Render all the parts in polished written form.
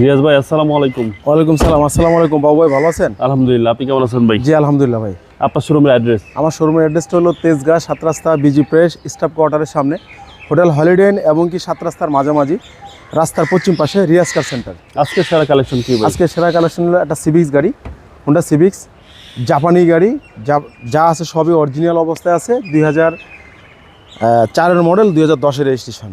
রিয়াজ ভাই আসসালামু আলাইকুম। ওয়ালাইকুম সালাম। আসসালামু আলাইকুম বাবু ভাই, ভালো আছেন? আলহামদুলিল্লাহ, আপনি কেমন আছেন ভাই? জি আলহামদুলিল্লাহ ভাই। আপনার শোরুমের অ্যাড্রেস? আমার শোরুমের অ্যাড্রেসটা হলো তেজগাঁ 7 রাস্তা বিজি প্রেস স্টাফ কোয়ার্টারের সামনে, হোটেল হলিডে ইন এবং কি 7 রাস্তার মাঝামাঝি, রাস্তার পশ্চিম পাশে রিয়াজ কার সেন্টার। আজকে সেরা কালেকশন কি ভাই? আজকে সেরা কালেকশন হলো একটা সিভিক্স গাড়ি, হোন্ডা সিভিক্স, জাপানি গাড়ি। যা আছে সবই অরিজিনাল অবস্থায় আছে। 2004-এর মডেল, 2010-এর রেজিস্ট্রেশন,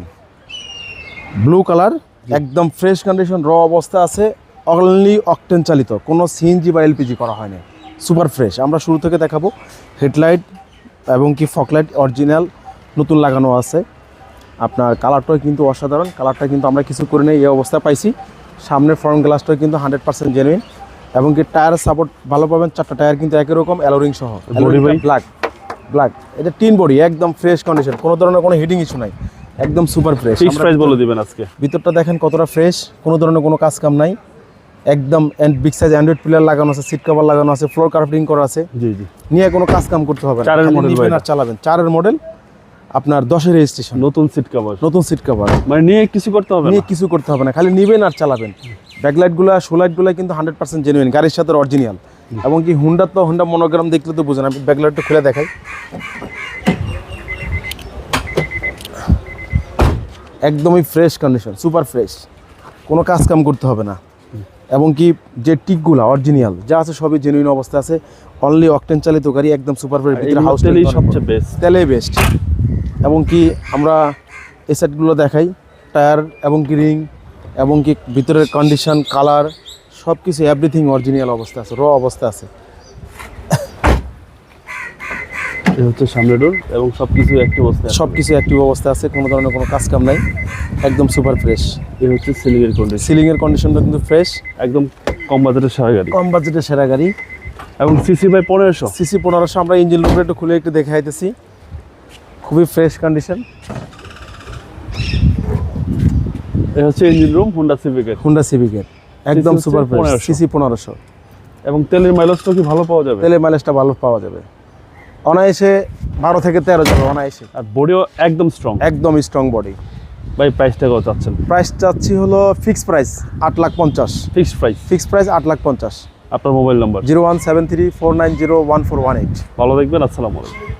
ব্লু কালার, একদম ফ্রেশ কন্ডিশন, র অবস্থা আছে। অনলি অকটেন চালিত, কোনো সিএনজি বা এলপিজি করা হয়নি, সুপার ফ্রেশ। আমরা শুরু থেকে দেখাবো। হেডলাইট এবং কি ফকলাইট অরিজিনাল নতুন লাগানো আছে। আপনার কালারটাও কিন্তু অসাধারণ, কালারটা কিন্তু আমরা কিছু করে নেই, এই অবস্থায় পাইছি। সামনের ফ্রন্ট গ্লাসটাও কিন্তু 100% জেনুইন এবং কি টায়ার সাপোর্ট ভালো পাবেন। 4টা টায়ার কিন্তু একই রকম, অ্যালোরিং সহ, ব্ল্যাক। এটা টিন বডি, একদম ফ্রেশ কন্ডিশন, কোনো ধরনের কোনো হিটিং ইস্যু নাই, একদম সুপার ফ্রেশ। ফিক্স প্রাইস বলে দিবেন আজকে। ভিতরটা দেখেন কতটা ফ্রেশ, কোনো ধরনের কোনো কাজ কাম নাই, একদম বিগ সাইজ অ্যান্ড্রয়েড প্লেয়ার লাগানো আছে, সিট কভার লাগানো আছে, ফ্লোর কার্পেটিং করা আছে। জি জি, নিয়ে কোনো কাজ কাম করতে হবে না। 4-এর মডেল ভাই, আর চালাবেন। 4-এর মডেল, আপনার 10-এর রেজিস্ট্রেশন, নতুন সিট কভার। নতুন সিট কভার, মানে নিয়ে কিছু করতে হবে না? নিয়ে কিছু করতে হবে না, খালি নিবেন আর চালাবেন। ব্যাকলাইটগুলো, শোলাইটগুলো কিন্তু 100% জেনুইন, গাড়ির সাথে অরিজিনাল। এবং কি হুন্ডা তো হুন্ডা মনোগ্রাম দেখলে তো বুঝেন। আমি ব্যাকলাইটটা খুলে দেখাই, একদমই ফ্রেশ কন্ডিশন, সুপার ফ্রেশ, কোনো কাজ কাম করতে হবে না। এবং কি যে টিকগুলো অরিজিনাল যা আছে সবই জেনুইন অবস্থা আছে। অনলি অকটেন চালিত গাড়ি, একদম সুপার ফ্রেশ। ভিতরে হাউস তেলই সবচেয়ে বেস্ট, তেলেই বেস্ট। এবং কি আমরা এই সেটগুলো দেখাই, টায়ার এবং কি রিং এবং কি ভিতরের কন্ডিশন, কালার, সব কিছু এভরিথিং অরিজিনাল অবস্থা আছে, র অবস্থা আছে। এই হচ্ছে সামনের ডোর এবং সবকিছু অ্যাক্টিভ অবস্থায় আছে। সব কিছু অ্যাক্টিভ অবস্থা আছে, কোনো ধরনের কোনো কাজ কাম নাই, একদম সুপার ফ্রেশ। এই হচ্ছে সিলিংয়ের কন্ডিশন। সিলিংয়ের কন্ডিশনটা কিন্তু ফ্রেশ, একদম কম বাজেটের সেরা গাড়ি, কম বাজেটের সেরা গাড়ি। এবং সিসি বাই 1500। সিসি 1500। আমরা ইঞ্জিন রুমটা একটু খুলে একটু দেখাইতেছি, খুবই ফ্রেশ কন্ডিশন। এই হচ্ছে ইঞ্জিন রুম হুন্ডা সিভিকের। হুন্ডা সিভিকের একদম সুপার ফ্রেশ, 1500 সিসি 1500। এবং তেলের মাইলেজটা কি ভালো পাওয়া যাবে? তেলের মাইলেজটা ভালো পাওয়া যাবে, অনায়াসে 12 থেকে 13 যাবে অনায়াসে। আর বডিও একদম স্ট্রং, একদম স্ট্রং বডি। ভাই প্রাইসটা কত চাচ্ছেন? প্রাইস চাচ্ছি হলো fixed price 8,50,000। Fixed price? Fixed price 8,50,000। আপনার মোবাইল নাম্বার? 01734901418। ভালো দেখবেন, আসসালামু আলাইকুম।